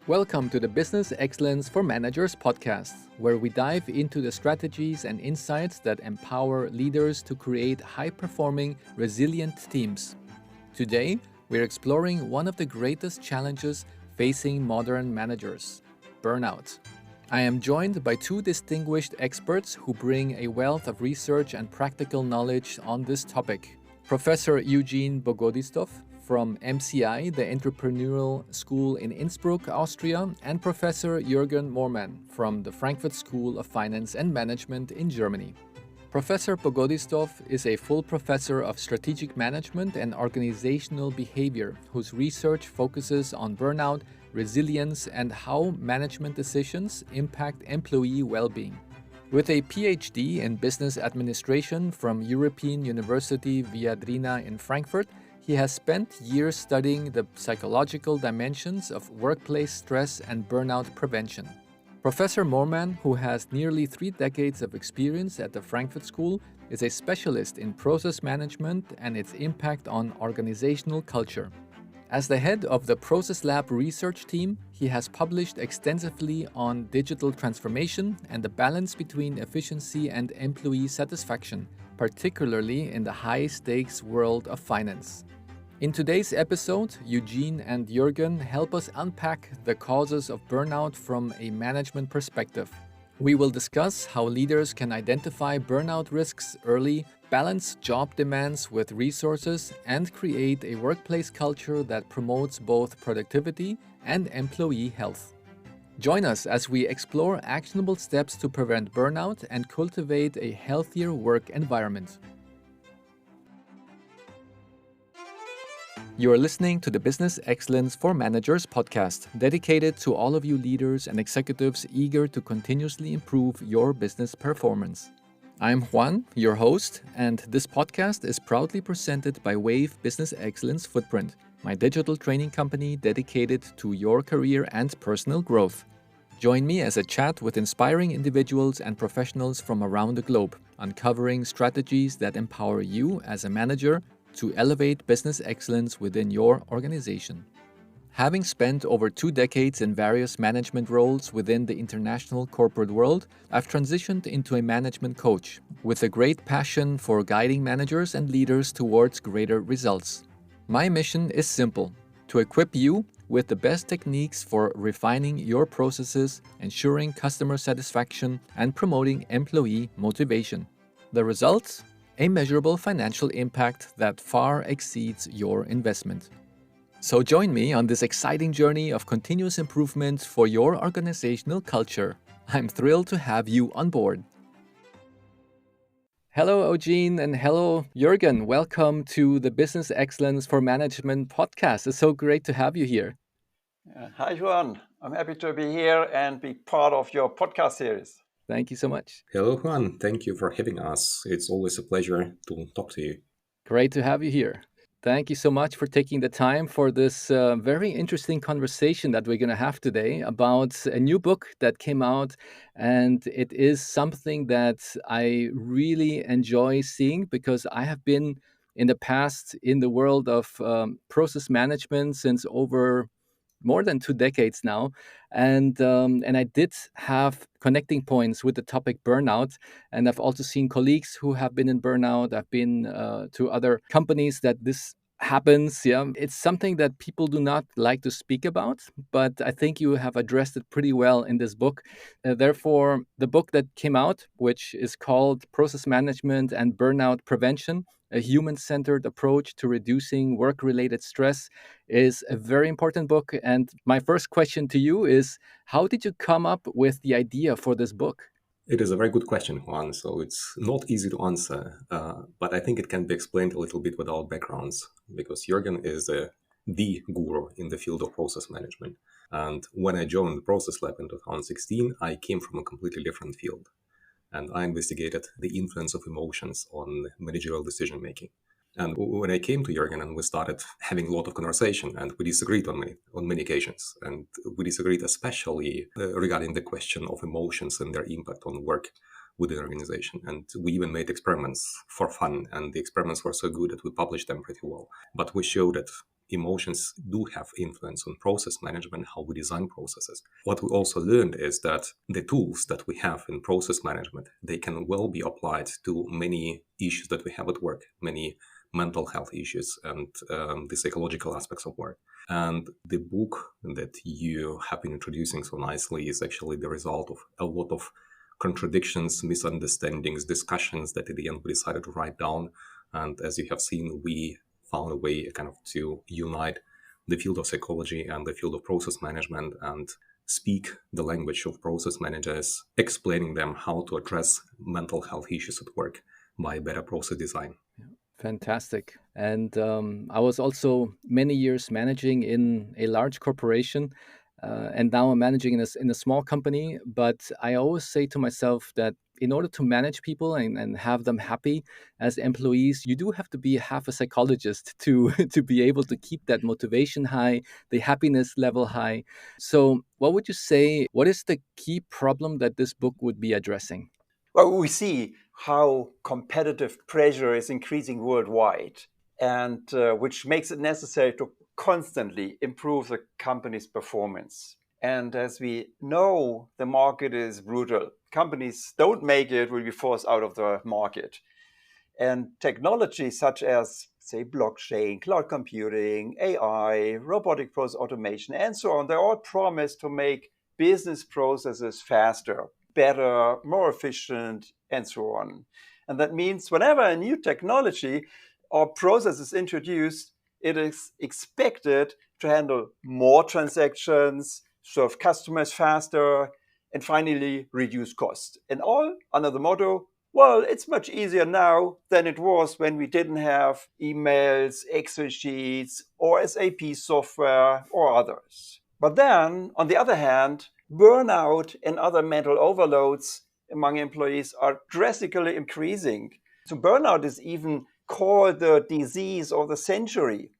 Welcome to the Business Excellence for Managers podcast, where we dive into the strategies and insights that empower leaders to create high-performing, resilient teams. Today, we're exploring one of the greatest challenges facing modern managers: burnout. I am joined by two distinguished experts who bring a wealth of research and practical knowledge on this topic. Professor Yevgen Bogodistov from MCI, the Entrepreneurial School in Innsbruck, Austria, and Professor Jürgen Moormann from the Frankfurt School of Finance and Management in Germany. Professor Bogodistov is a full professor of strategic management and organizational behavior, whose research focuses on burnout, resilience, and how management decisions impact employee well-being. With a PhD in business administration from European-University Viadrina in Frankfurt, he has spent years studying the psychological dimensions of workplace stress and burnout prevention. Professor Moormann, who has nearly 3 decades of experience at the Frankfurt School, is a specialist in process management and its impact on organizational culture. As the head of the Process Lab research team, he has published extensively on digital transformation and the balance between efficiency and employee satisfaction, particularly in the high-stakes world of finance. In today's episode, Yevgen and Juergen help us unpack the causes of burnout from a management perspective. We will discuss how leaders can identify burnout risks early, balance job demands with resources, and create a workplace culture that promotes both productivity and employee health. Join us as we explore actionable steps to prevent burnout and cultivate a healthier work environment. You are listening to the Business Excellence for Managers podcast, dedicated to all of you leaders and executives eager to continuously improve your business performance. I'm Juan, your host, and this podcast is proudly presented by Wave Business Excellence Footprint, my digital training company dedicated to your career and personal growth. Join me as I chat with inspiring individuals and professionals from around the globe, uncovering strategies that empower you as a manager to elevate business excellence within your organization. Having spent over 2 decades in various management roles within the international corporate world, I've transitioned into a management coach with a great passion for guiding managers and leaders towards greater results. My mission is simple: to equip you with the best techniques for refining your processes, ensuring customer satisfaction, and promoting employee motivation. The results? A measurable financial impact that far exceeds your investment. So join me on this exciting journey of continuous improvement for your organizational culture. I'm thrilled to have you on board. Hello, Yevgen, and hello, Juergen. Welcome to the Business Excellence for Management podcast. It's so great to have you here. Hi, Juan. I'm happy to be here and be part of your podcast series. Thank you so much. Hello, Juan. Thank you for having us. It's always a pleasure to talk to you. Great to have you here. Thank you so much for taking the time for this very interesting conversation that we're going to have today about a new book that came out. And it is something that I really enjoy seeing because I have been in the past in the world of process management since over more than 2 decades now, and I did have connecting points with the topic burnout, and I've also seen colleagues who have been in burnout. I've been to other companies that this happens. Yeah, it's something that people do not like to speak about, but I think you have addressed it pretty well in this book. Therefore, the book that came out, which is called Process Management and Burnout Prevention: A Human-Centered Approach to Reducing Work-Related Stress, is a very important book. And my first question to you is, how did you come up with the idea for this book? It is a very good question, Juan. So it's not easy to answer, but I think it can be explained a little bit with our backgrounds, because Jürgen is the guru in the field of process management. And when I joined the Process Lab in 2016, I came from a completely different field. And I investigated the influence of emotions on managerial decision-making. And when I came to Jürgen and we started having a lot of conversation, and we disagreed on many occasions. And we disagreed especially regarding the question of emotions and their impact on work within the organization. And we even made experiments for fun, and the experiments were so good that we published them pretty well. But we showed that emotions do have influence on process management, how we design processes. What we also learned is that the tools that we have in process management, they can well be applied to many issues that we have at work, many mental health issues and the psychological aspects of work. And the book that you have been introducing so nicely is actually the result of a lot of contradictions, misunderstandings, discussions that at the end we decided to write down. And as you have seen, we found a way kind of to unite the field of psychology and the field of process management and speak the language of process managers, explaining them how to address mental health issues at work by better process design. Fantastic. And I was also many years managing in a large corporation. And now I'm managing in a small company. But I always say to myself that in order to manage people and have them happy as employees, you do have to be half a psychologist to, to be able to keep that motivation high, the happiness level high. So, what would you say? What is the key problem that this book would be addressing? Well, we see how competitive pressure is increasing worldwide, and which makes it necessary to constantly improve the company's performance. And as we know, the market is brutal. Companies don't make it, will be forced out of the market. And technology such as, say, blockchain, cloud computing, AI, robotic process automation, and so on, they all promise to make business processes faster, better, more efficient, and so on. And that means whenever a new technology or process is introduced, it is expected to handle more transactions, serve customers faster, and finally reduce cost. And all under the motto, well, it's much easier now than it was when we didn't have emails, Excel sheets, or SAP software or others. But then, on the other hand, burnout and other mental overloads among employees are drastically increasing. So burnout is even called the disease of the century.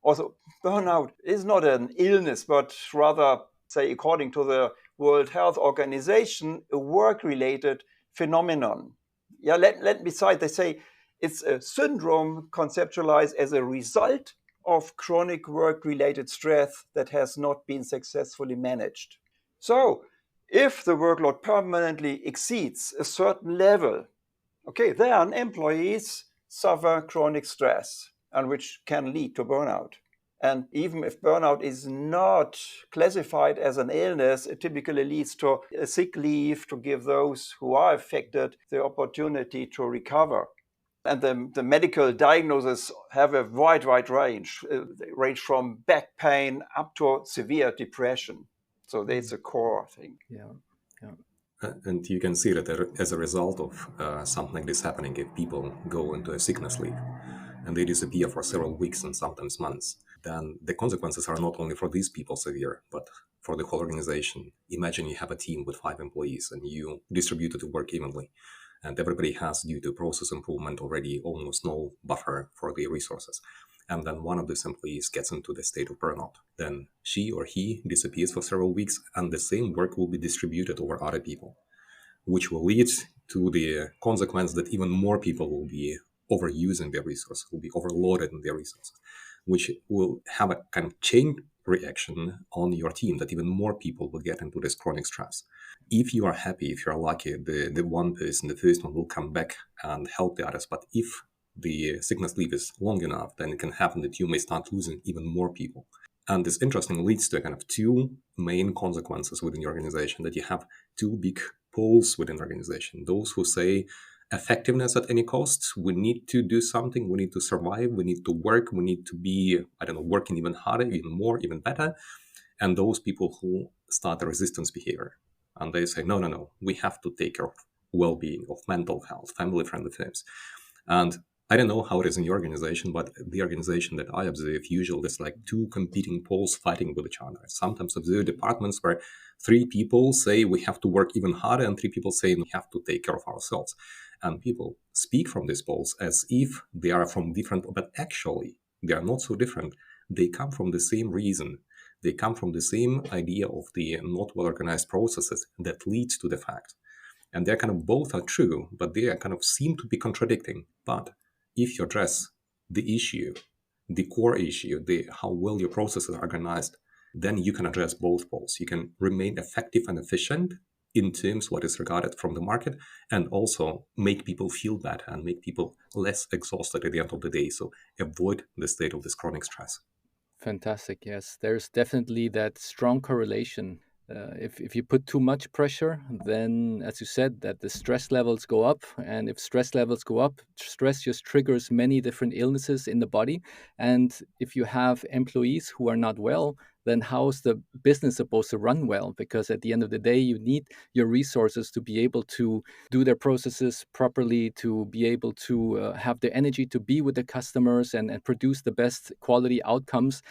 Also, burnout is not an illness, but rather, say, according to the World Health Organization, a work-related phenomenon. Yeah, let me cite, they say it's a syndrome conceptualized as a result of chronic work-related stress that has not been successfully managed. So, if the workload permanently exceeds a certain level, okay, then employees suffer chronic stress, and which can lead to burnout. And even if burnout is not classified as an illness, it typically leads to a sick leave to give those who are affected the opportunity to recover. And the medical diagnoses have a wide range. They range from back pain up to severe depression. So that's a core thing. Yeah. And you can see that as a result of something like this happening, if people go into a sickness leave and they disappear for several weeks and sometimes months, then the consequences are not only for these people severe, but for the whole organization. Imagine you have a team with 5 employees and you distribute the work evenly, and everybody has, due to process improvement, already almost no buffer for the resources. And then one of these employees gets into the state of burnout. Then she or he disappears for several weeks, and the same work will be distributed over other people, which will lead to the consequence that even more people will be overusing their resources, will be overloaded in their resources, which will have a kind of chain reaction on your team, that even more people will get into this chronic stress. If you are happy, if you are lucky, the one person, the first one, will come back and help the others. But if the sickness leave is long enough, then it can happen that you may start losing even more people. And this interesting leads to kind of 2 main consequences within the organization, that you have 2 big poles within the organization. Those who say effectiveness at any cost, we need to do something, we need to survive, we need to work, we need to be, working even harder, even more, even better. And those people who start a resistance behavior. And they say, no, we have to take care of well-being, of mental health, family-friendly things. And I don't know how it is in your organization, but the organization that I observe, usually there's like 2 competing poles fighting with each other. Sometimes observe departments where 3 people say we have to work even harder and 3 people say we have to take care of ourselves. And people speak from these poles as if they are from different, but actually they are not so different. They come from the same reason. They come from the same idea of the not well-organized processes that leads to the fact. And they're kind of both are true, but they are kind of seem to be contradicting. But if you address the issue the core issue, the how well your processes are organized, then you can address both poles. You can remain effective and efficient in terms what is regarded from the market, and also make people feel better and make people less exhausted at the end of the day. So avoid the state of this chronic stress. Fantastic. Yes, there's definitely that strong correlation. If you put too much pressure, then, as you said, that the stress levels go up. And if stress levels go up, stress just triggers many different illnesses in the body. And if you have employees who are not well, then how is the business supposed to run well? Because at the end of the day, you need your resources to be able to do their processes properly, to be able to have the energy to be with the customers and produce the best quality outcomes.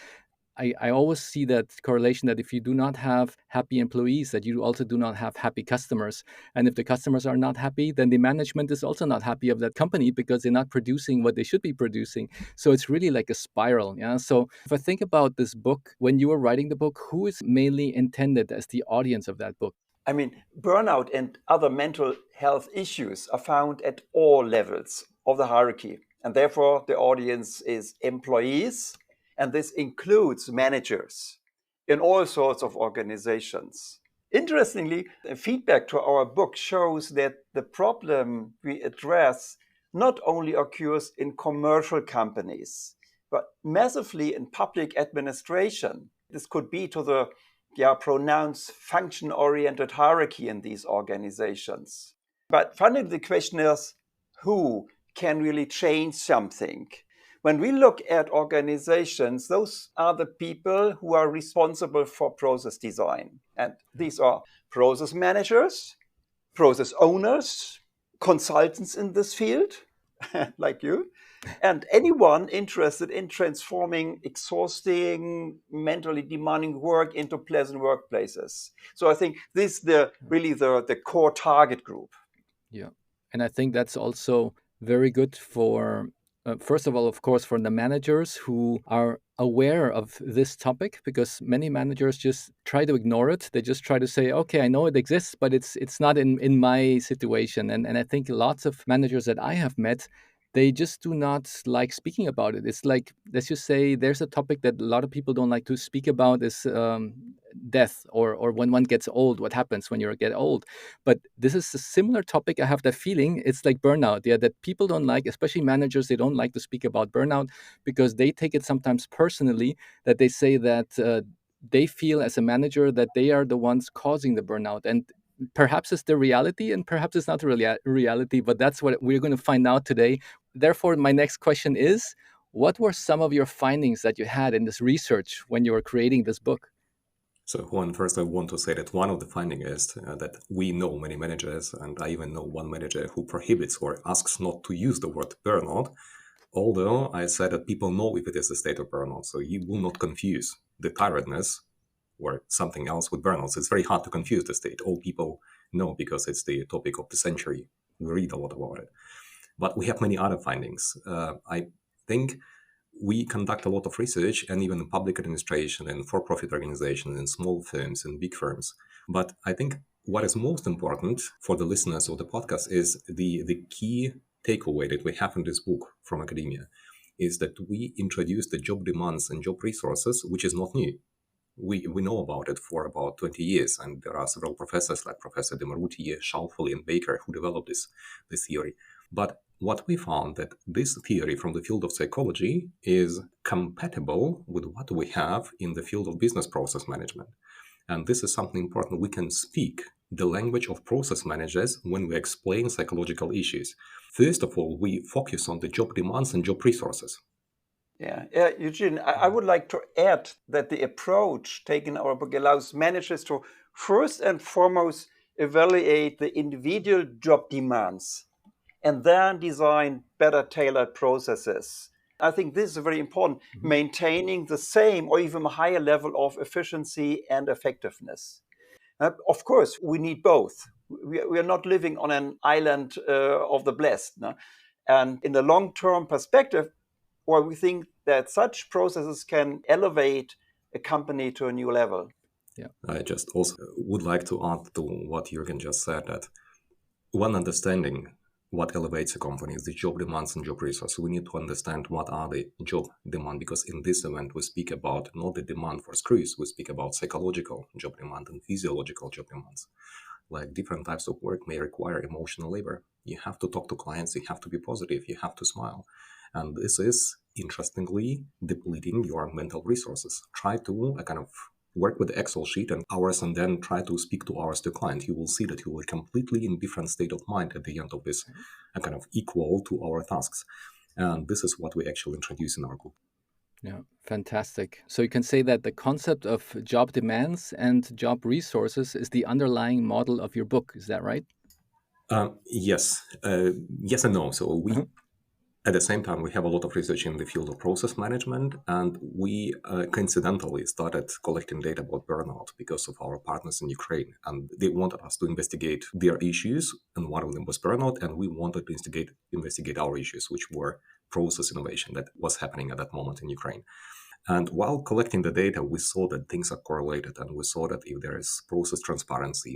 I always see that correlation that if you do not have happy employees, that you also do not have happy customers. And if the customers are not happy, then the management is also not happy of that company because they're not producing what they should be producing. So it's really like a spiral. Yeah. So if I think about this book, when you were writing the book, who is mainly intended as the audience of that book? I mean, burnout and other mental health issues are found at all levels of the hierarchy. And therefore, the audience is employees, and this includes managers in all sorts of organizations. Interestingly, the feedback to our book shows that the problem we address not only occurs in commercial companies, but massively in public administration. This could be to the pronounced function-oriented hierarchy in these organizations. But finally, the question is, who can really change something? When we look at organizations, those are the people who are responsible for process design. And these are process managers, process owners, consultants in this field, like you, and anyone interested in transforming exhausting, mentally demanding work into pleasant workplaces. So I think this is really the core target group. Yeah. And I think that's also very good for, first of all, of course, for the managers who are aware of this topic, because many managers just try to ignore it. They just try to say, okay, I know it exists, but it's not in my situation. And I think lots of managers that I have met, they just do not like speaking about it. It's like, let's just say there's a topic that a lot of people don't like to speak about is death, or when one gets old, what happens when you get old. But this is a similar topic. I have that feeling. It's like burnout. Yeah, that people don't like, especially managers, they don't like to speak about burnout because they take it sometimes personally, that they say that they feel as a manager that they are the ones causing the burnout. And perhaps it's the reality and perhaps it's not really reality, but that's what we're going to find out today. Therefore, my next question is, what were some of your findings that you had in this research when you were creating this book? So, Juan, first I want to say that one of the findings is that we know many managers, and I even know one manager who prohibits or asks not to use the word burnout, although I said that people know if it is a state of burnout, so you will not confuse the tiredness or something else with burnout. So it's very hard to confuse the state. All people know because it's the topic of the century. We read a lot about it. But we have many other findings. I think we conduct a lot of research, and even in public administration and for-profit organizations and small firms and big firms. But I think what is most important for the listeners of the podcast is the key takeaway that we have in this book from academia is that we introduce the job demands and job resources, which is not new. We know about it for about 20 years, and there are several professors like Professor de Maruti, Schaufeli, and Baker who developed this theory. But what we found that this theory from the field of psychology is compatible with what we have in the field of business process management. And this is something important. We can speak the language of process managers when we explain psychological issues. First of all, we focus on the job demands and job resources. Yeah, Eugene, I would like to add that the approach taken in our book allows managers to first and foremost evaluate the individual job demands and then design better tailored processes. I think this is very important, maintaining the same or even a higher level of efficiency and effectiveness. Of course, we need both. We are not living on an island of the blessed. No? And in the long-term perspective, well, we think that such processes can elevate a company to a new level. Yeah, I just also would like to add to what Jürgen just said, that one understanding what elevates a company is the job demands and job resources. We need to understand what are the job demand, because in this event we speak about not the demand for screws, we speak about psychological job demand and physiological job demands. Like different types of work may require emotional labor. You have to talk to clients, you have to be positive, you have to smile. And this is, interestingly, depleting your mental resources. Try to kind of work with the Excel sheet and hours and then try to speak 2 hours to a client. You will see that you will completely in different state of mind at the end of this and kind of equal to our tasks. And this is what we actually introduce in our book. Yeah, fantastic. So you can say that the concept of job demands and job resources is the underlying model of your book. Is that right? Yes. Yes and no. So we Uh-huh. At the same time, we have a lot of research in the field of process management, and we coincidentally started collecting data about burnout because of our partners in Ukraine. And they wanted us to investigate their issues, and one of them was burnout, and we wanted to investigate our issues, which were process innovation that was happening at that moment in Ukraine. And while collecting the data, we saw that things are correlated, and we saw that if there is process transparency,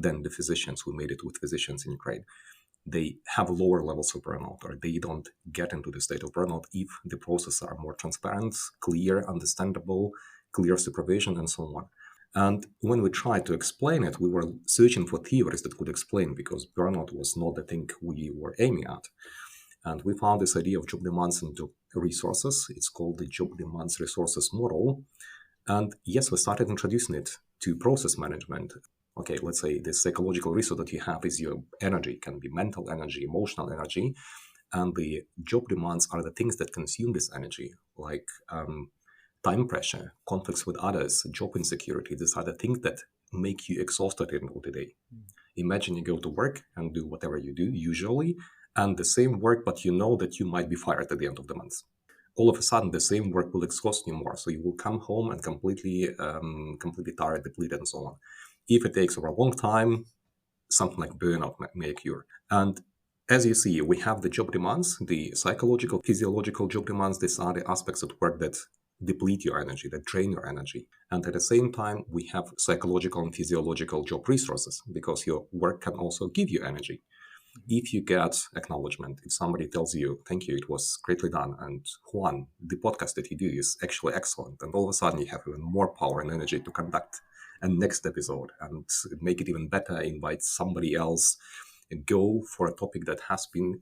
then the physicians, we made it with physicians in Ukraine, they have lower levels of burnout, or they don't get into the state of burnout if the processes are more transparent, clear, understandable, clear supervision, and so on. And when we tried to explain it, we were searching for theories that could explain, because burnout was not the thing we were aiming at. And we found this idea of job demands and job resources. It's called the job demands resources model. And yes, we started introducing it to process management. Okay, let's say the psychological resource that you have is your energy, can be mental energy, emotional energy, and the job demands are the things that consume this energy, like time pressure, conflicts with others, job insecurity. These are the things that make you exhausted in the day. Imagine you go to work and do whatever you do usually, and the same work, but you know that you might be fired at the end of the month. All of a sudden, the same work will exhaust you more. So you will come home and completely tired, depleted, and so on. If it takes over a long time, something like burnout may occur. And as you see, we have the job demands, the psychological, physiological job demands. These are the aspects of work that deplete your energy, that drain your energy. And at the same time, we have psychological and physiological job resources, because your work can also give you energy. If you get acknowledgement, if somebody tells you, thank you, it was greatly done, and Juan, the podcast that you do is actually excellent, and all of a sudden you have even more power and energy to conduct a next episode and make it even better, invite somebody else, and go for a topic that has been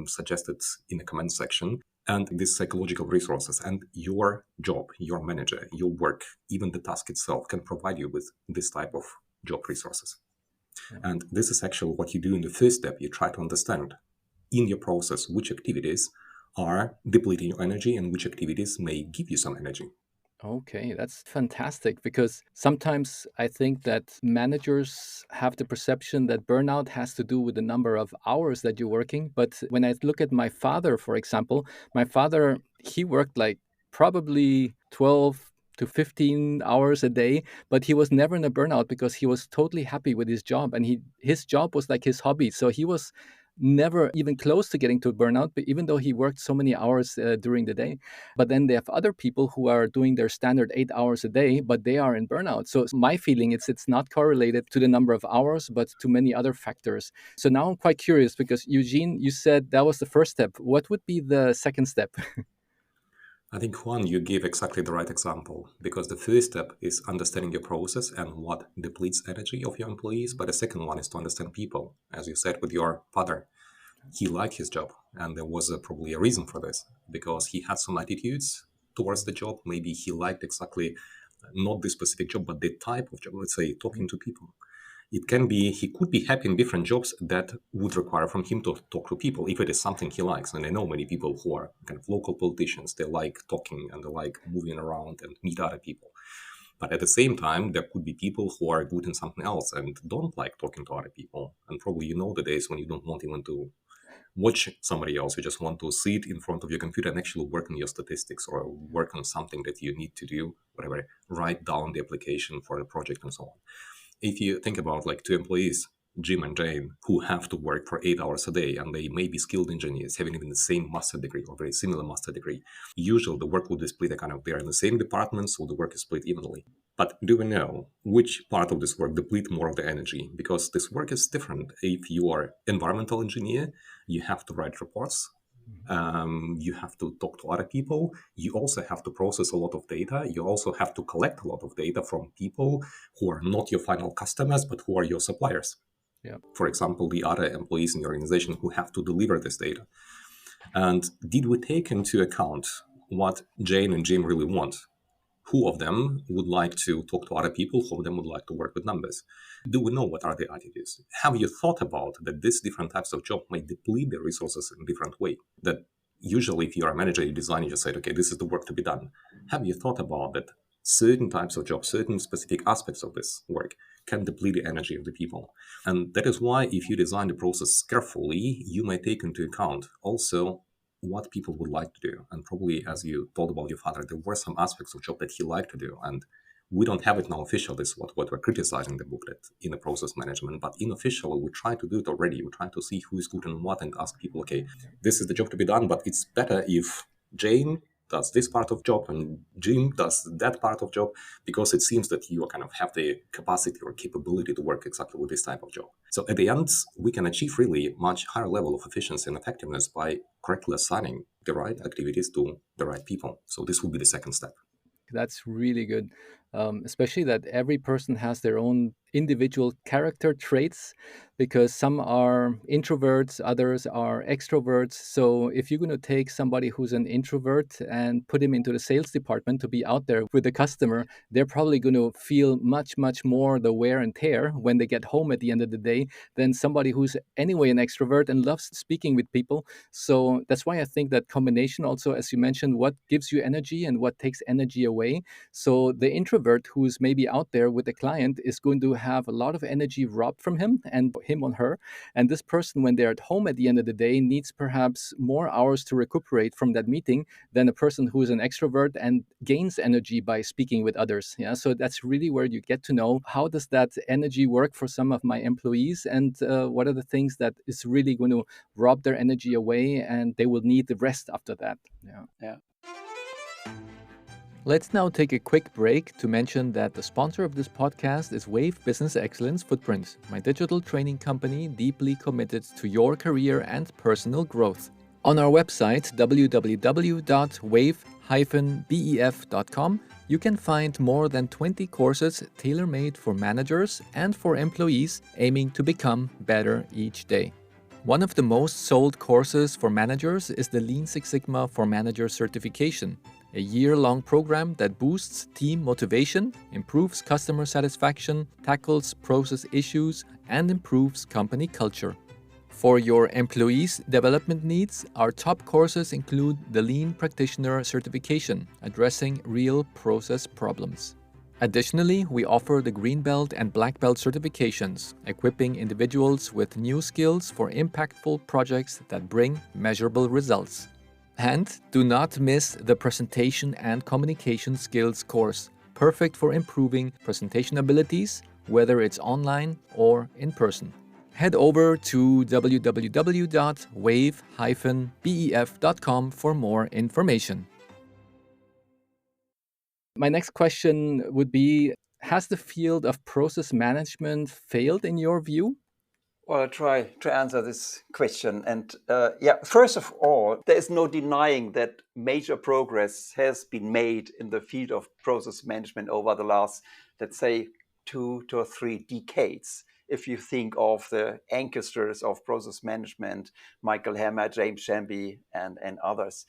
suggested in the comment section. And these psychological resources and your job, your manager, your work, even the task itself can provide you with this type of job resources. And this is actually what you do in the first step. You try to understand in your process which activities are depleting your energy and which activities may give you some energy. Okay, that's fantastic, because sometimes I think that managers have the perception that burnout has to do with the number of hours that you're working. But when I look at my father, for example, my father, he worked like probably 12 to 15 hours a day, but he was never in a burnout because he was totally happy with his job, and his job was like his hobby. So he was never even close to getting to burnout, but even though he worked so many hours during the day. But then they have other people who are doing their standard 8 hours a day, but they are in burnout. So my feeling is it's not correlated to the number of hours, but to many other factors. So now I'm quite curious, because Eugene, you said that was the first step. What would be the second step? I think, Juan, you gave exactly the right example, because the first step is understanding your process and what depletes energy of your employees. But the second one is to understand people. As you said with your father, he liked his job, and there was probably a reason for this, because he had some attitudes towards the job. Maybe he liked exactly not this specific job, but the type of job, let's say talking to people. It can be, he could be happy in different jobs that would require from him to talk to people if it is something he likes. And I know many people who are kind of local politicians, they like talking and they like moving around and meet other people. But at the same time, there could be people who are good in something else and don't like talking to other people. And probably you know the days when you don't want even to watch somebody else. You just want to sit in front of your computer and actually work on your statistics or work on something that you need to do, whatever, write down the application for the project and so on. If you think about like two employees, Jim and Jane, who have to work for 8 hours a day, and they may be skilled engineers, having even the same master degree or very similar master degree. Usually the work will be split, they're in the same department, so the work is split evenly. But do we know which part of this work deplete more of the energy? Because this work is different. If you are environmental engineer, you have to write reports. You have to talk to other people. You also have to process a lot of data. You also have to collect a lot of data from people who are not your final customers, but who are your suppliers. Yeah. For example, the other employees in your organization who have to deliver this data. And did we take into account what Jane and Jim really want? Who of them would like to talk to other people? Who of them would like to work with numbers? Do we know what are the attitudes? Have you thought about that these different types of job may deplete the resources in a different way? That usually if you're a manager, you design, you just say, okay, this is the work to be done. Have you thought about that certain types of jobs, certain specific aspects of this work can deplete the energy of the people? And that is why if you design the process carefully, you may take into account also what people would like to do. And probably, as you told about your father, there were some aspects of job that he liked to do. And we don't have it now official. This is what we're criticizing in the book, that in the process management. But unofficially, we try to do it already. We try to see who is good and what and ask people, okay, this is the job to be done, but it's better if Jane does this part of job and Jim does that part of job, because it seems that you kind of have the capacity or capability to work exactly with this type of job. So at the end, we can achieve really much higher level of efficiency and effectiveness by correctly assigning the right activities to the right people. So this will be the second step. That's really good, especially that every person has their own individual character traits, because some are introverts, others are extroverts. So if you're going to take somebody who's an introvert and put him into the sales department to be out there with the customer, they're probably going to feel much, much more the wear and tear when they get home at the end of the day than somebody who's anyway an extrovert and loves speaking with people. So that's why I think that combination also, as you mentioned, what gives you energy and what takes energy away. So the introvert who's maybe out there with the client is going to have a lot of energy robbed from him and him on her. And this person, when they're at home at the end of the day, needs perhaps more hours to recuperate from that meeting than a person who is an extrovert and gains energy by speaking with others. Yeah, so that's really where you get to know how does that energy work for some of my employees, and what are the things that is really going to rob their energy away, and they will need the rest after that. Yeah. Let's now take a quick break to mention that the sponsor of this podcast is Wave Business Excellence Footprint, my digital training company deeply committed to your career and personal growth. On our website, www.wave-bef.com, you can find more than 20 courses tailor-made for managers and for employees aiming to become better each day. One of the most sold courses for managers is the Lean Six Sigma for Manager certification, a year-long program that boosts team motivation, improves customer satisfaction, tackles process issues, and improves company culture. For your employees' development needs, our top courses include the Lean Practitioner certification, addressing real process problems. Additionally, we offer the Green Belt and Black Belt certifications, equipping individuals with new skills for impactful projects that bring measurable results. And do not miss the Presentation and Communication Skills course, perfect for improving presentation abilities, whether it's online or in person. Head over to www.wave-bef.com for more information. My next question would be, has the field of process management failed in your view? Well, I'll try to answer this question. And first of all, there is no denying that major progress has been made in the field of process management over the last, let's say, 2 to 3 decades. If you think of the ancestors of process management, Michael Hammer, James Shamby, and others.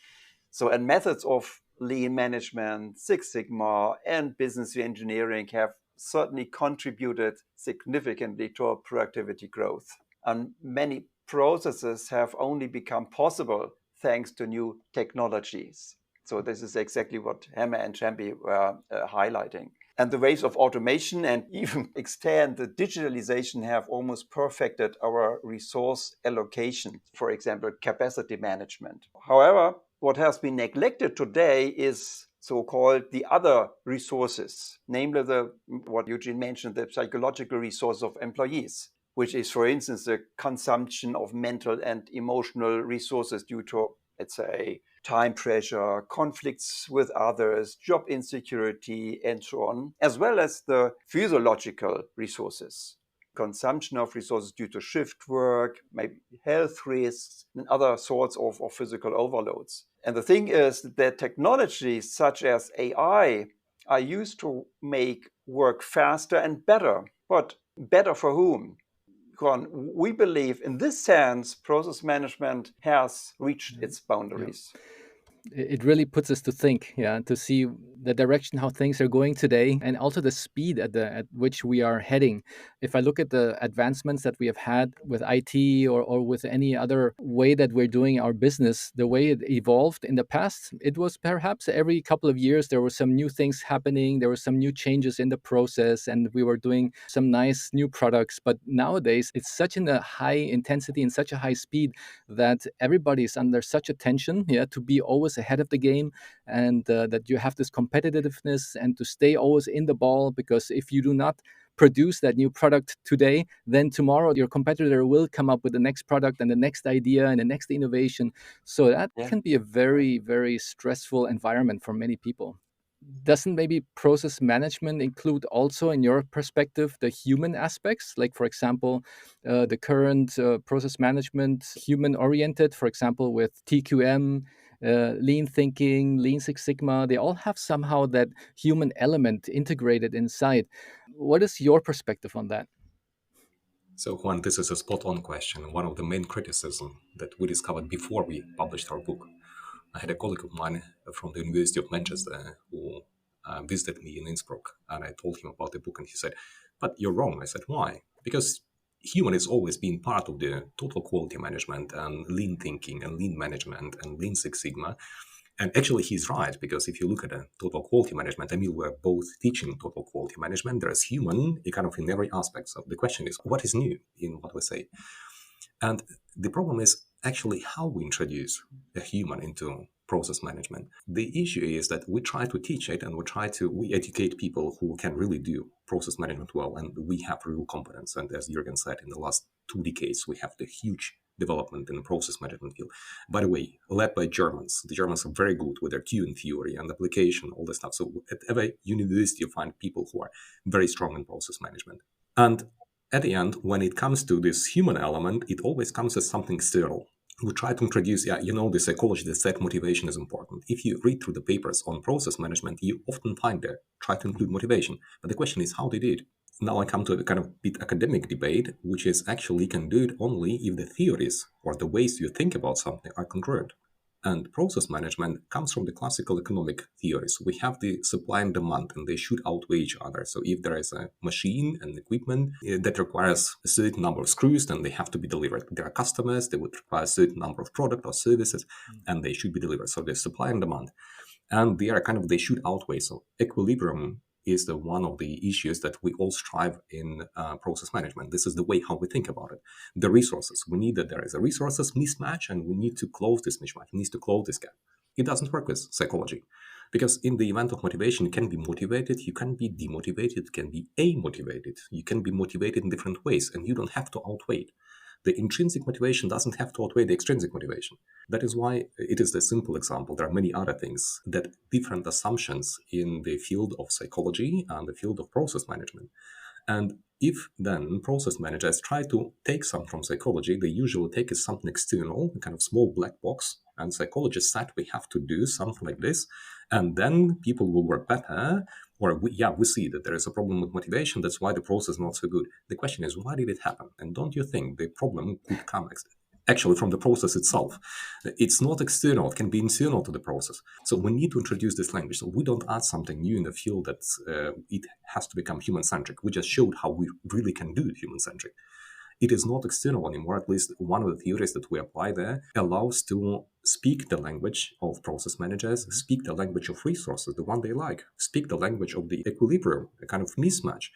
So, and methods of lean management, Six Sigma, and business engineering have certainly contributed significantly to our productivity growth. And many processes have only become possible thanks to new technologies. So this is exactly what Hammer and Shamby were highlighting. And the ways of automation and even extend the digitalization have almost perfected our resource allocation, for example, capacity management. However, what has been neglected today is so-called the other resources, namely what Eugene mentioned, the psychological resource of employees. which is, for instance, the consumption of mental and emotional resources due to, let's say, time pressure, conflicts with others, job insecurity, and so on, as well as the physiological resources. Consumption of resources due to shift work, maybe health risks, and other sorts of physical overloads. And the thing is that technologies such as AI are used to make work faster and better. But better for whom? We believe in this sense, process management has reached its boundaries. It really puts us to think, yeah, to see the direction how things are going today, and also the speed at which we are heading. If I look at the advancements that we have had with IT or with any other way that we're doing our business, the way it evolved in the past, it was perhaps every couple of years there were some new things happening, there were some new changes in the process, and we were doing some nice new products. But nowadays it's such in a high intensity and such a high speed that everybody is under such a tension, yeah, to be always ahead of the game, and that you have this competitiveness and to stay always in the ball, because if you do not produce that new product today, then tomorrow your competitor will come up with the next product and the next idea and the next innovation. So that can be a very, very stressful environment for many people. Doesn't maybe process management include also, in your perspective, the human aspects? Like, for example, the current process management, human oriented, for example, with TQM, lean thinking, lean Six Sigma, they all have somehow that human element integrated inside. What is your perspective on that? So, Juan, this is a spot-on question. One of the main criticisms that we discovered before we published our book. I had a colleague of mine from the University of Manchester who visited me in Innsbruck, and I told him about the book, and he said, "But you're wrong." I said, "Why?" Because human has always been part of the total quality management and lean thinking and lean management and lean Six Sigma. And actually, he's right, because if you look at total quality management, I mean, we're both teaching total quality management. There's human, kind of in every aspect. So the question is, what is new in what we say? And the problem is actually how we introduce a human into process management. The issue is that we try to teach it, and we educate people who can really do process management well, and we have real competence. And as Jürgen said, in the last 2 decades, we have the huge development in the process management field. By the way, led by Germans. The Germans are very good with their QN theory and application, all this stuff. So at every university, you find people who are very strong in process management. And at the end, when it comes to this human element, it always comes as something external. We try to introduce, the psychology that said motivation is important. If you read through the papers on process management, you often find there, try to include motivation. But the question is how they did. Now I come to a kind of bit academic debate, which is actually you can do it only if the theories or the ways you think about something are congruent. And process management comes from the classical economic theories. We have the supply and demand, and they should outweigh each other. So if there is a machine and equipment that requires a certain number of screws, then they have to be delivered. There are customers, they would require a certain number of product or services, and they should be delivered. So there's supply and demand. And they should outweigh. So equilibrium is one of the issues that we all strive in process management. This is the way how we think about it. The resources. We need that there is a resources mismatch, and we need to close this mismatch. We need to close this gap. It doesn't work with psychology. Because in the event of motivation, you can be motivated, you can be demotivated, you can be amotivated. You can be motivated in different ways, and you don't have to outweigh it. The intrinsic motivation doesn't have to outweigh the extrinsic motivation. That is why it is the simple example. There are many other things that different assumptions in the field of psychology and the field of process management. And if then process managers try to take something from psychology, they usually take something external, a kind of small black box, and psychologists said we have to do something like this, and then people will work better. Or we see that there is a problem with motivation. That's why the process is not so good. The question is, why did it happen? And don't you think the problem could come actually from the process itself? It's not external. It can be internal to the process. So we need to introduce this language. So we don't add something new in the field that it has to become human-centric. We just showed how we really can do it human-centric. It is not external anymore. At least one of the theories that we apply there allows to speak the language of process managers, speak the language of resources, the one they like, speak the language of the equilibrium, a kind of mismatch,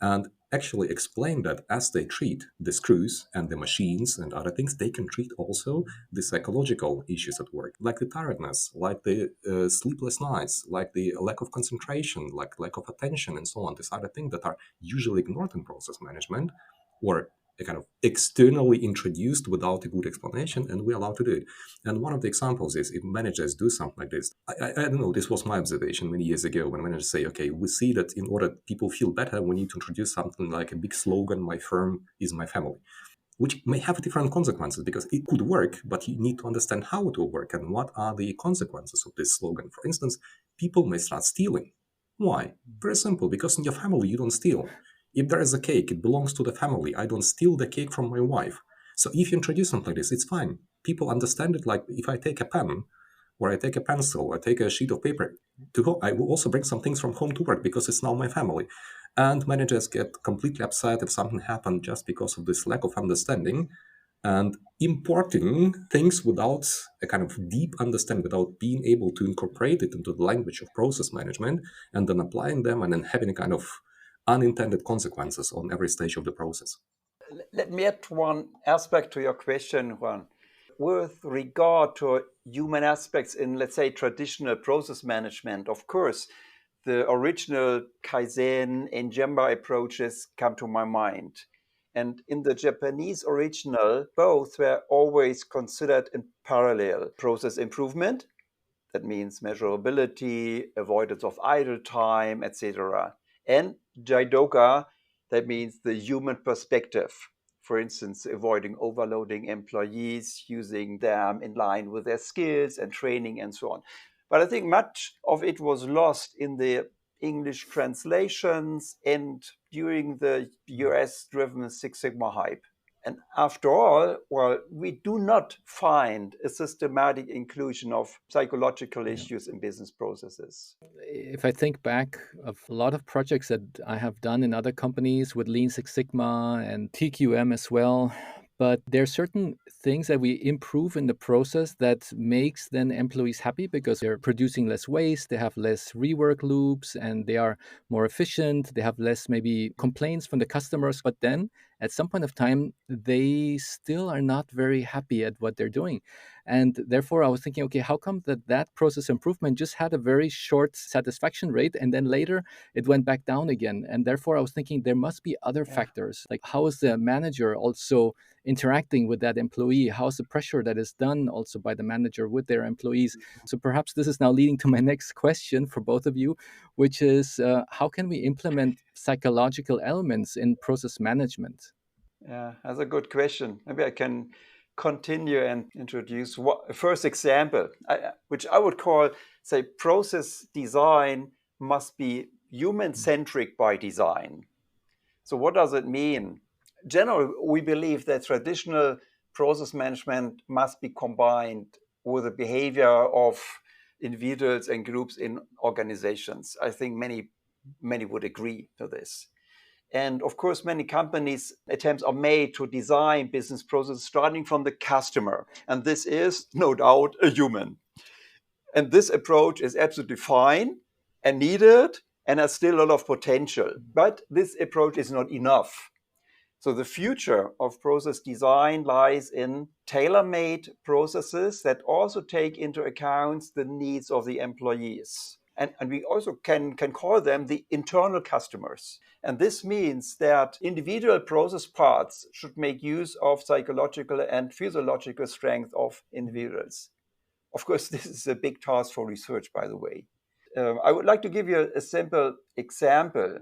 and actually explain that as they treat the screws and the machines and other things, they can treat also the psychological issues at work, like the tiredness, like the sleepless nights, like the lack of concentration, like lack of attention, and so on. These other things that are usually ignored in process management, or kind of externally introduced without a good explanation, and we're allowed to do it. And one of the examples is if managers do something like this. I don't know, this was my observation many years ago when managers say, okay, we see that in order people feel better, we need to introduce something like a big slogan, my firm is my family, which may have different consequences because it could work, but you need to understand how it will work and what are the consequences of this slogan. For instance, people may start stealing. Why? Very simple, because in your family you don't steal. If there is a cake, it belongs to the family. I don't steal the cake from my wife. So if you introduce something like this, it's fine. People understand it like if I take a pen, or I take a pencil, or I take a sheet of paper to home, I will also bring some things from home to work because it's now my family. And managers get completely upset if something happened just because of this lack of understanding and importing things without a kind of deep understanding, without being able to incorporate it into the language of process management and then applying them and then having a kind of unintended consequences on every stage of the process. Let me add one aspect to your question, Juan. With regard to human aspects in, let's say, traditional process management, of course, the original Kaizen and Gemba approaches come to my mind. And in the Japanese original, both were always considered in parallel. Process improvement, that means measurability, avoidance of idle time, etc. And Jidoka, that means the human perspective. For instance, avoiding overloading employees, using them in line with their skills and training and so on. But I think much of it was lost in the English translations and during the US-driven Six Sigma hype. And after all, well, we do not find a systematic inclusion of psychological issues in business processes. If I think back of a lot of projects that I have done in other companies with Lean Six Sigma and TQM as well, but there are certain things that we improve in the process that makes then employees happy because they're producing less waste, they have less rework loops, and they are more efficient, they have less maybe complaints from the customers. But then at some point of time, they still are not very happy at what they're doing. And therefore, I was thinking, okay, how come that process improvement just had a very short satisfaction rate, and then later it went back down again? And therefore, I was thinking there must be other factors, like how is the manager also interacting with that employee? How's the pressure that is done also by the manager with their employees? So perhaps this is now leading to my next question for both of you, which is how can we implement psychological elements in process management? Yeah, that's a good question. Maybe I can continue and introduce a first example, which I would call, say, process design must be human-centric by design. So what does it mean? Generally, we believe that traditional process management must be combined with the behavior of individuals and groups in organizations. I think many would agree to this. And of course, many companies' attempts are made to design business processes starting from the customer. And this is, no doubt, a human. And this approach is absolutely fine and needed and has still a lot of potential. But this approach is not enough. So the future of process design lies in tailor-made processes that also take into account the needs of the employees. And we also can call them the internal customers. And this means that individual process parts should make use of psychological and physiological strength of individuals. Of course, this is a big task for research, by the way. I would like to give you a simple example.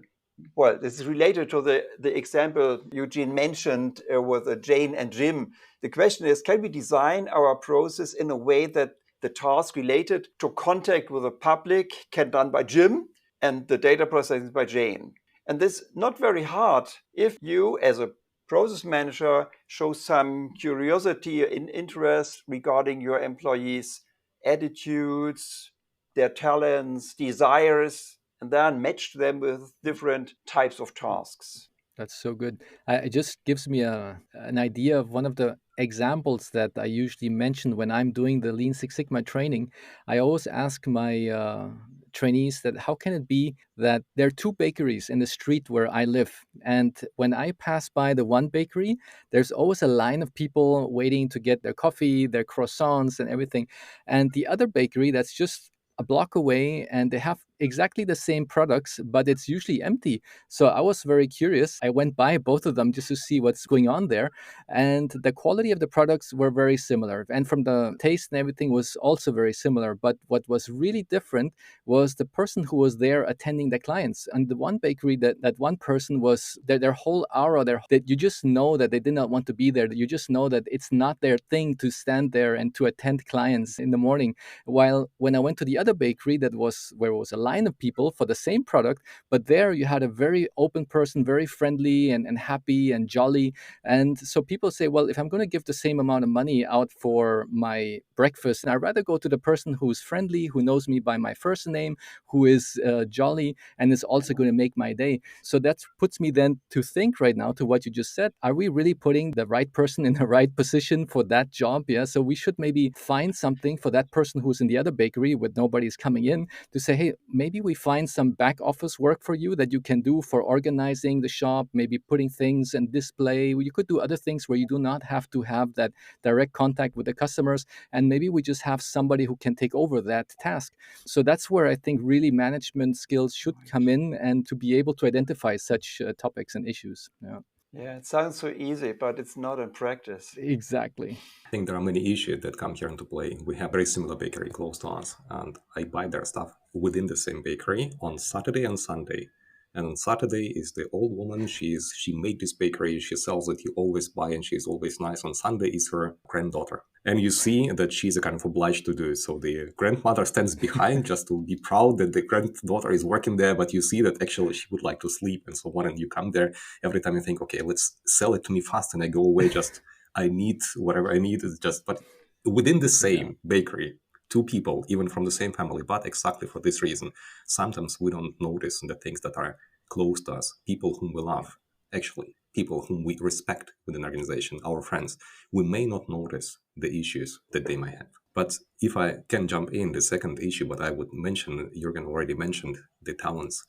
Well, this is related to the example Eugene mentioned with Jane and Jim. The question is, can we design our process in a way that the task related to contact with the public can be done by Jim and the data processing by Jane? And this is not very hard if you, as a process manager, show some curiosity and interest regarding your employees' attitudes, their talents, desires, and then match them with different types of tasks. That's so good. It just gives me an idea of one of the examples that I usually mention when I'm doing the Lean Six Sigma training. I always ask my trainees that how can it be that there are two bakeries in the street where I live, and when I pass by the one bakery, there's always a line of people waiting to get their coffee, their croissants, and everything, and the other bakery that's just a block away, and they have exactly the same products, but it's usually empty. So I was very curious. I went by both of them just to see what's going on there. And the quality of the products were very similar. And from the taste and everything was also very similar. But what was really different was the person who was there attending the clients. And the one bakery, that one person was, their whole aura, that you just know that they did not want to be there. You just know that it's not their thing to stand there and to attend clients in the morning. While when I went to the other bakery, that was where it was a line of people for the same product, but there you had a very open person, very friendly and happy and jolly. And so people say, well, if I'm going to give the same amount of money out for my breakfast, and I'd rather go to the person who's friendly, who knows me by my first name, who is jolly, and is also going to make my day. So that puts me then to think right now to what you just said. Are we really putting the right person in the right position for that job? Yeah. So we should maybe find something for that person who's in the other bakery with nobody's coming in to say, hey, maybe we find some back office work for you that you can do for organizing the shop, maybe putting things and display. You could do other things where you do not have to have that direct contact with the customers. And maybe we just have somebody who can take over that task. So that's where I think really management skills should come in, and to be able to identify such topics and issues. Yeah. Yeah, it sounds so easy, but it's not in practice. Exactly. I think there are many issues that come here into play. We have very similar bakery close to us, and I buy their stuff within the same bakery on Saturday and Sunday. And on Saturday is the old woman. She made this bakery. She sells it. You always buy, and she's always nice. On Sunday is her granddaughter, and you see that she's a kind of obliged to do it. So the grandmother stands behind just to be proud that the granddaughter is working there. But you see that actually she would like to sleep and so on. And you come there every time you think, okay, let's sell it to me fast, and I go away. Just I need whatever I need. Is just but within the same bakery. Two people, even from the same family, but exactly for this reason. Sometimes we don't notice the things that are close to us, people whom we love, actually, people whom we respect within an organization, our friends. We may not notice the issues that they may have. But if I can jump in, the second issue, but I would mention, Jürgen already mentioned the talents,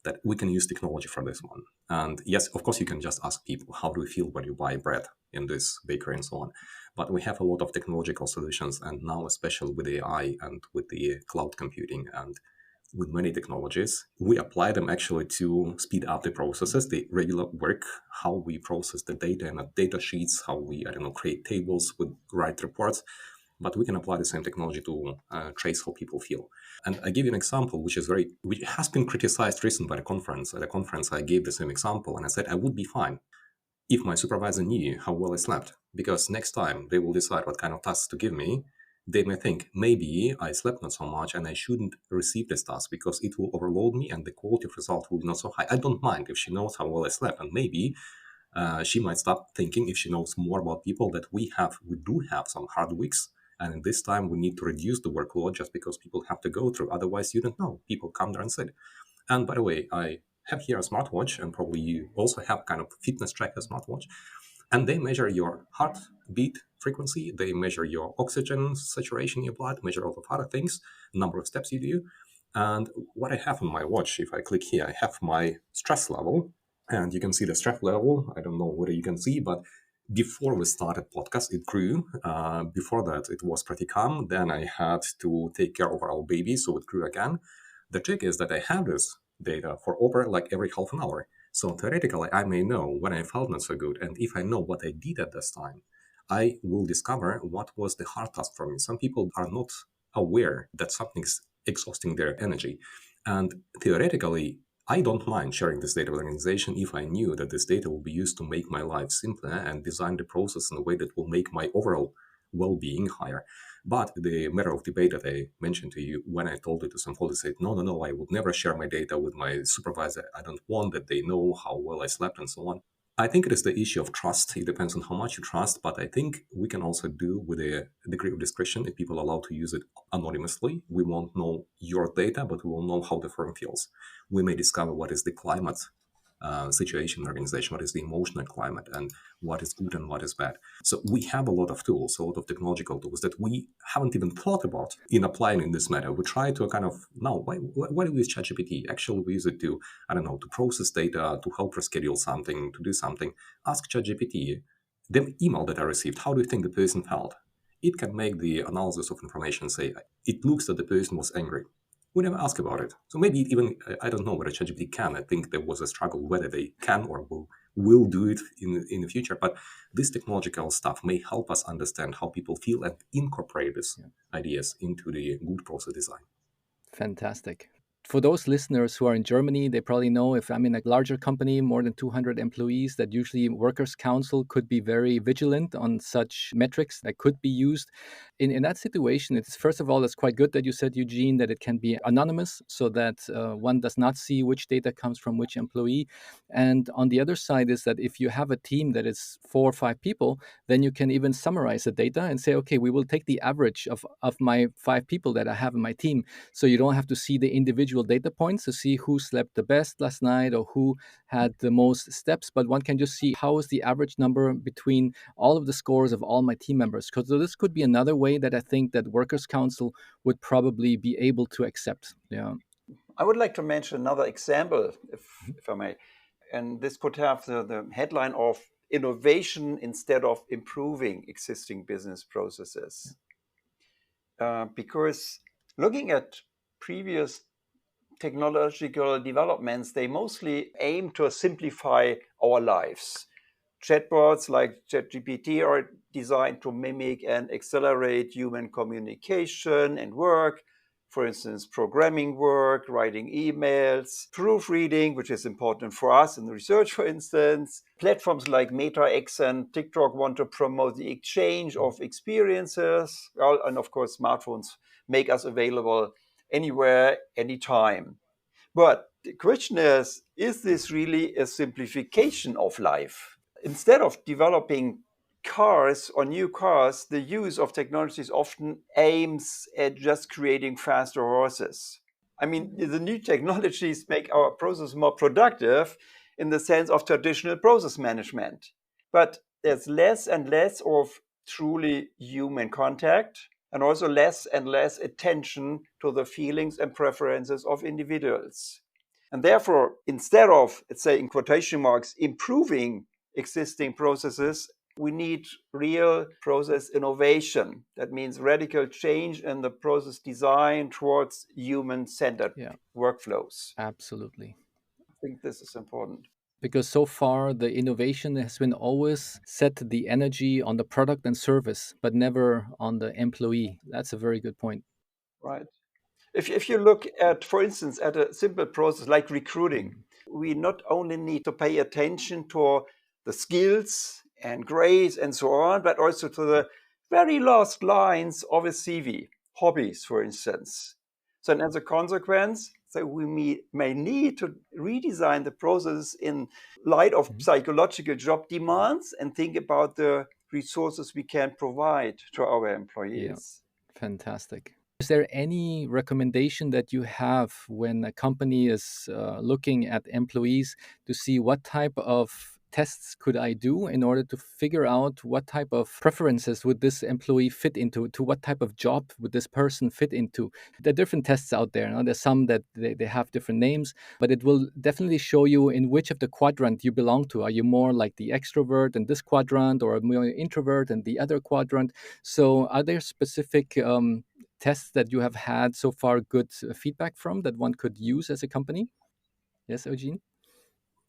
that we can use technology for this one. And yes, of course, you can just ask people, how do you feel when you buy bread in this bakery and so on. But we have a lot of technological solutions, and now especially with AI and with the cloud computing and with many technologies, we apply them actually to speed up the processes, the regular work, how we process the data in data sheets, how we, create tables with write reports. But we can apply the same technology to trace how people feel. And I give you an example, which has been criticized recently by the conference. At a conference, I gave the same example, and I said I would be fine if my supervisor knew how well I slept, because next time they will decide what kind of tasks to give me, they may think maybe I slept not so much and I shouldn't receive this task because it will overload me and the quality of result will be not so high. I don't mind if she knows how well I slept, and maybe she might stop thinking, if she knows more about people, that we do have some hard weeks, and this time we need to reduce the workload just because people have to go through. Otherwise, you don't know. People come there and sit. And by the way, I have here a smartwatch, and probably you also have kind of fitness tracker smartwatch, and they measure your heartbeat frequency, they measure your oxygen saturation in your blood, measure a lot of other things, number of steps you do. And what I have on my watch, if I click here, I have my stress level, and you can see the stress level. I don't know whether you can see, but before we started podcast, it grew. Before that, it was pretty calm. Then I had to take care of our baby, so it grew again. The trick is that I have this data for over like every half an hour. So theoretically, I may know when I felt not so good. And if I know what I did at this time, I will discover what was the hard task for me. Some people are not aware that something's exhausting their energy. And theoretically, I don't mind sharing this data with an organization if I knew that this data will be used to make my life simpler and design the process in a way that will make my overall well-being higher. But the matter of debate that I mentioned to you, when I told it to some colleagues, said, no, I would never share my data with my supervisor. I don't want that they know how well I slept and so on. I think it is the issue of trust. It depends on how much you trust, but I think we can also do with a degree of discretion. If people are allowed to use it anonymously, we won't know your data, but we will know how the firm feels. We may discover what is the climate situation in the organization, what is the emotional climate, and what is good and what is bad. So we have a lot of tools, a lot of technological tools that we haven't even thought about in applying in this matter. We try to kind of, now, why do we use ChatGPT? Actually, we use it to, to process data, to help reschedule something, to do something. Ask ChatGPT, the email that I received, how do you think the person felt? It can make the analysis of information say, it looks that the person was angry. We never ask about it. So maybe even, I don't know whether ChatGPT can. I think there was a struggle whether they can or will do it in the future. But this technological stuff may help us understand how people feel and incorporate these ideas into the good process design. Fantastic. For those listeners who are in Germany, they probably know if I'm in a larger company, more than 200 employees, that usually workers' council could be very vigilant on such metrics that could be used. In that situation, it's first of all, it's quite good that you said, Eugene, that it can be anonymous so that one does not see which data comes from which employee. And on the other side is that if you have a team that is 4 or 5 people, then you can even summarize the data and say, okay, we will take the average of my 5 people that I have in my team. So you don't have to see the individual data points to see who slept the best last night or who had the most steps, but one can just see how is the average number between all of the scores of all my team members. Because this could be another way that I think that Workers' Council would probably be able to accept. Yeah. I would like to mention another example, if I may. And this could have the headline of innovation instead of improving existing business processes. Because looking at previous technological developments, they mostly aim to simplify our lives. Chatbots like ChatGPT are designed to mimic and accelerate human communication and work. For instance, programming work, writing emails, proofreading, which is important for us in research, for instance. Platforms like MetaX and TikTok want to promote the exchange of experiences. Well, and of course, smartphones make us available anywhere, anytime. But the question is this really a simplification of life? Instead of developing cars or new cars, the use of technologies often aims at just creating faster horses. I mean, the new technologies make our process more productive in the sense of traditional process management. But there's less and less of truly human contact, and also less and less attention to the feelings and preferences of individuals. And therefore, instead of, let's say, in quotation marks, improving existing processes, we need real process innovation. That means radical change in the process design towards human-centered workflows. Absolutely. I think this is important. Because so far the innovation has been always set the energy on the product and service, but never on the employee. That's a very good point. Right. If you look at, for instance, at a simple process like recruiting, we not only need to pay attention to the skills and grades and so on, but also to the very last lines of a CV, hobbies, for instance. So, and as a consequence, so we may need to redesign the process in light of psychological job demands and think about the resources we can provide to our employees. Yeah. Fantastic. Is there any recommendation that you have when a company is looking at employees to see what type of tests could I do in order to figure out what type of preferences would this employee fit into, to what type of job would this person fit into? There are different tests out there. You know? There's some that they have different names, but it will definitely show you in which of the quadrant you belong to. Are you more like the extrovert in this quadrant, or more introvert in the other quadrant? So are there specific tests that you have had so far good feedback from that one could use as a company? Yes, Eugene?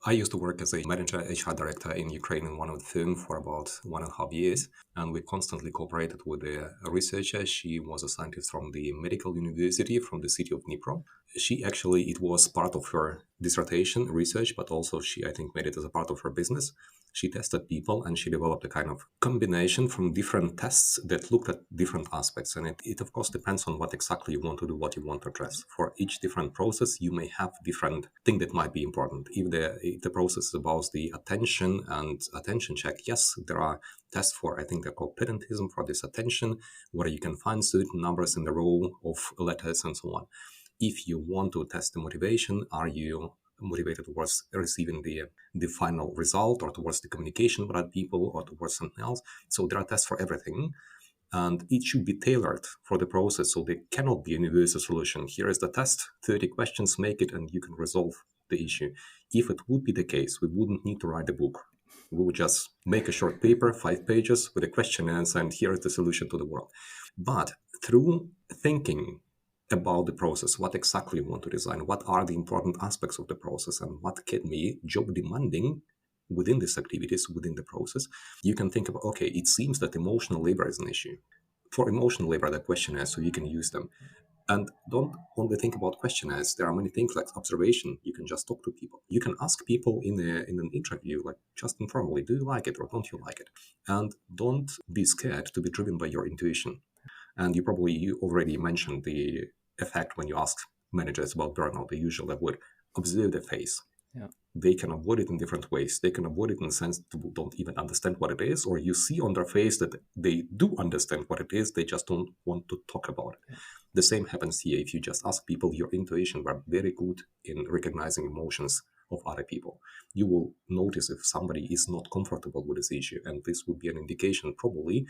I used to work as a manager, HR director in Ukraine in one of the firms for about 1.5 years, and we constantly cooperated with a researcher. She was a scientist from the medical university from the city of Dnipro. She actually, it was part of her dissertation research, but also she, I think, made it as a part of her business. She tested people and she developed a kind of combination from different tests that looked at different aspects. And it of course depends on what exactly you want to do, what you want to address. For each different process, you may have different thing that might be important. If the process is about the attention and attention check, yes, there are tests for, I think they're called pedantism, for this attention, where you can find certain numbers in the row of letters and so on. If you want to test the motivation, are you motivated towards receiving the final result, or towards the communication with other people, or towards something else? So there are tests for everything, and it should be tailored for the process. So there cannot be a universal solution. Here is the test, 30 questions, make it, and you can resolve the issue. If it would be the case, we wouldn't need to write a book. We would just make a short paper, 5 pages, with a question and answer, and here is the solution to the world. But through thinking about the process, what exactly you want to design, what are the important aspects of the process, and what can be job demanding within these activities, within the process. You can think about, okay, it seems that emotional labor is an issue. For emotional labor, the questionnaires, so you can use them. And don't only think about questionnaires. There are many things like observation. You can just talk to people. You can ask people in an interview, like just informally, do you like it or don't you like it? And don't be scared to be driven by your intuition. And you already mentioned the effect when you ask managers about burnout. They usually would observe their face. Yeah. They can avoid it in different ways. They can avoid it in the sense that people don't even understand what it is, or you see on their face that they do understand what it is, they just don't want to talk about it. Yeah. The same happens here. If you just ask people, your intuition were very good in recognizing emotions of other people. You will notice if somebody is not comfortable with this issue, and this would be an indication probably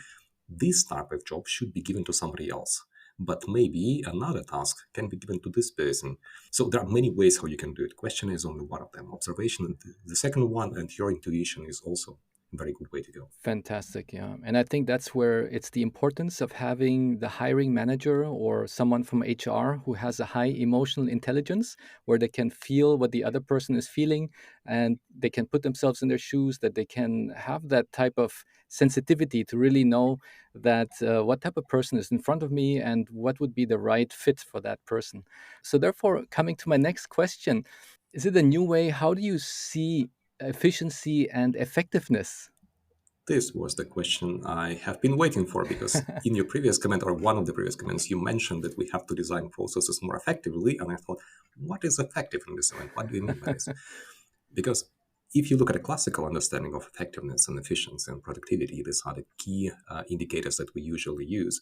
this type of job should be given to somebody else. But maybe another task can be given to this person. So there are many ways how you can do it. Question is only one of them. Observation, the second one, and your intuition is also a very good way to go. Fantastic, yeah. And I think that's where it's the importance of having the hiring manager or someone from HR who has a high emotional intelligence, where they can feel what the other person is feeling and they can put themselves in their shoes, that they can have that type of sensitivity to really know that what type of person is in front of me and what would be the right fit for that person. So therefore, coming to my next question, is it a new way? How do you see efficiency and effectiveness? This was the question I have been waiting for, because in your previous comment, or one of the previous comments, you mentioned that we have to design processes more effectively. And I thought, what is effective in this event? What do you mean by this? Because if you look at a classical understanding of effectiveness and efficiency and productivity, these are the key indicators that we usually use.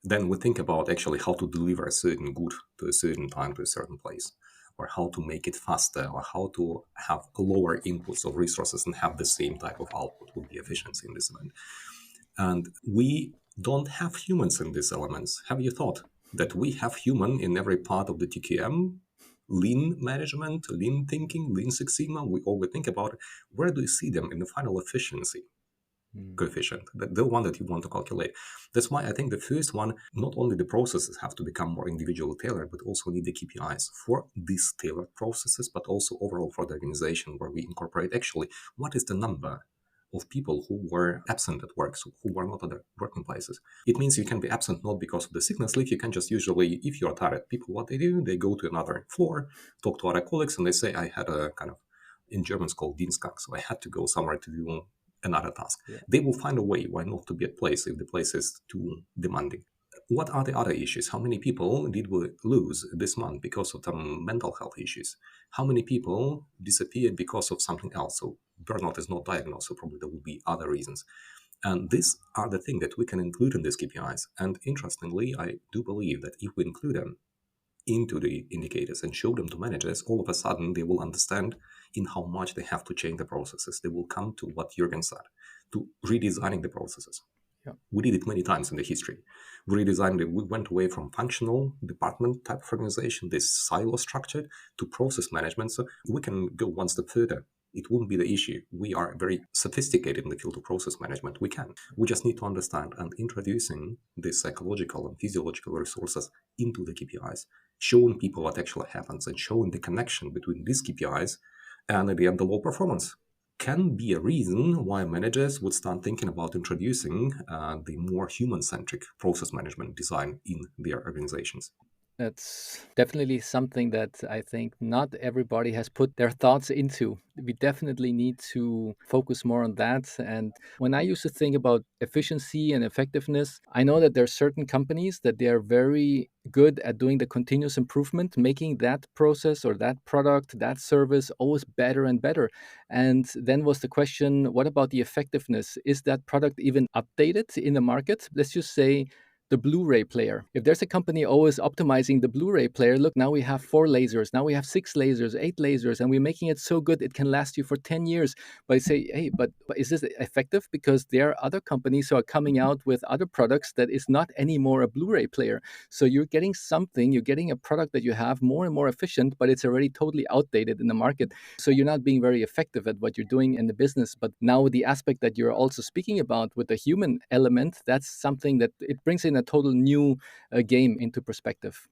Then we think about actually how to deliver a certain good to a certain time to a certain place, or how to make it faster, or how to have lower inputs of resources and have the same type of output would be efficiency in this event. And we don't have humans in these elements. Have you thought that we have human in every part of the TQM? Lean management, lean thinking, lean Six Sigma, we always think about where do you see them in the final efficiency coefficient, the one that you want to calculate. That's why I think the first one, not only the processes have to become more individually tailored, but also need the KPIs for these tailored processes, but also overall for the organization, where we incorporate actually what is the number of people who were absent at work, so who were not at their working places. It means you can be absent not because of the sickness leave. You can just usually, if you're tired, people, what they do, they go to another floor, talk to other colleagues, and they say, I had a kind of, in German it's called Dienstag, so I had to go somewhere to do another task. Yeah. They will find a way why not to be at place if the place is too demanding. What are the other issues? How many people did we lose this month because of some mental health issues? How many people disappeared because of something else? So burnout is not diagnosed, so probably there will be other reasons. And these are the things that we can include in these KPIs. And interestingly, I do believe that if we include them into the indicators and show them to managers, all of a sudden they will understand in how much they have to change the processes. They will come to what Jürgen said, to redesigning the processes. Yeah. We did it many times in the history. We redesigned it. We went away from functional department type of organization, this silo structured, to process management. So we can go one step further. It wouldn't be the issue. We are very sophisticated in the field of process management. We can. We just need to understand, and introducing the psychological and physiological resources into the KPIs, showing people what actually happens and showing the connection between these KPIs and at the end the low performance can be a reason why managers would start thinking about introducing the more human-centric process management design in their organizations. That's definitely something that I think not everybody has put their thoughts into. We definitely need to focus more on that. And when I used to think about efficiency and effectiveness, I know that there are certain companies that they are very good at doing the continuous improvement, making that process or that product, that service always better and better. And then was the question, what about the effectiveness? Is that product even updated in the market? Let's just say the Blu-ray player. If there's a company always optimizing the Blu-ray player, look, now we have 4 lasers, now we have 6 lasers, 8 lasers, and we're making it so good it can last you for 10 years. But I say, hey, but is this effective? Because there are other companies who are coming out with other products that is not anymore a Blu-ray player. So you're getting something, you're getting a product that you have more and more efficient, but it's already totally outdated in the market. So you're not being very effective at what you're doing in the business. But now the aspect that you're also speaking about with the human element, that's something that it brings in a total new game into perspective.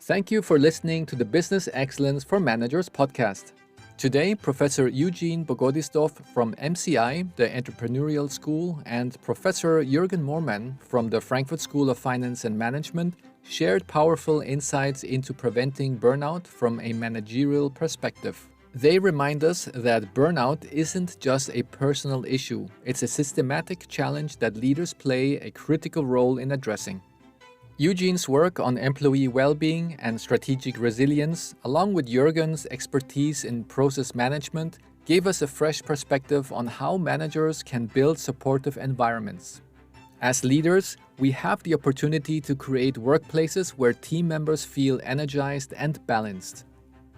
Thank you for listening to the Business Excellence for Managers podcast. Today, Professor Yevgen Bogodistov from MCI, the Entrepreneurial School, and Professor Jürgen Moormann from the Frankfurt School of Finance and Management shared powerful insights into preventing burnout from a managerial perspective. They remind us that burnout isn't just a personal issue, it's a systematic challenge that leaders play a critical role in addressing. Yevgen's work on employee well-being and strategic resilience, along with Juergen's expertise in process management, gave us a fresh perspective on how managers can build supportive environments. As leaders, we have the opportunity to create workplaces where team members feel energized and balanced.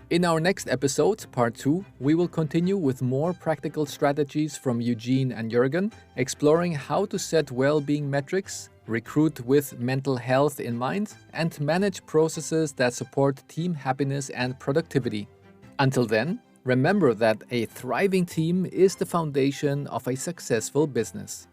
In our next episode, part 2, we will continue with more practical strategies from Yevgen and Juergen, exploring how to set well-being metrics, recruit with mental health in mind, and manage processes that support team happiness and productivity. Until then, remember that a thriving team is the foundation of a successful business.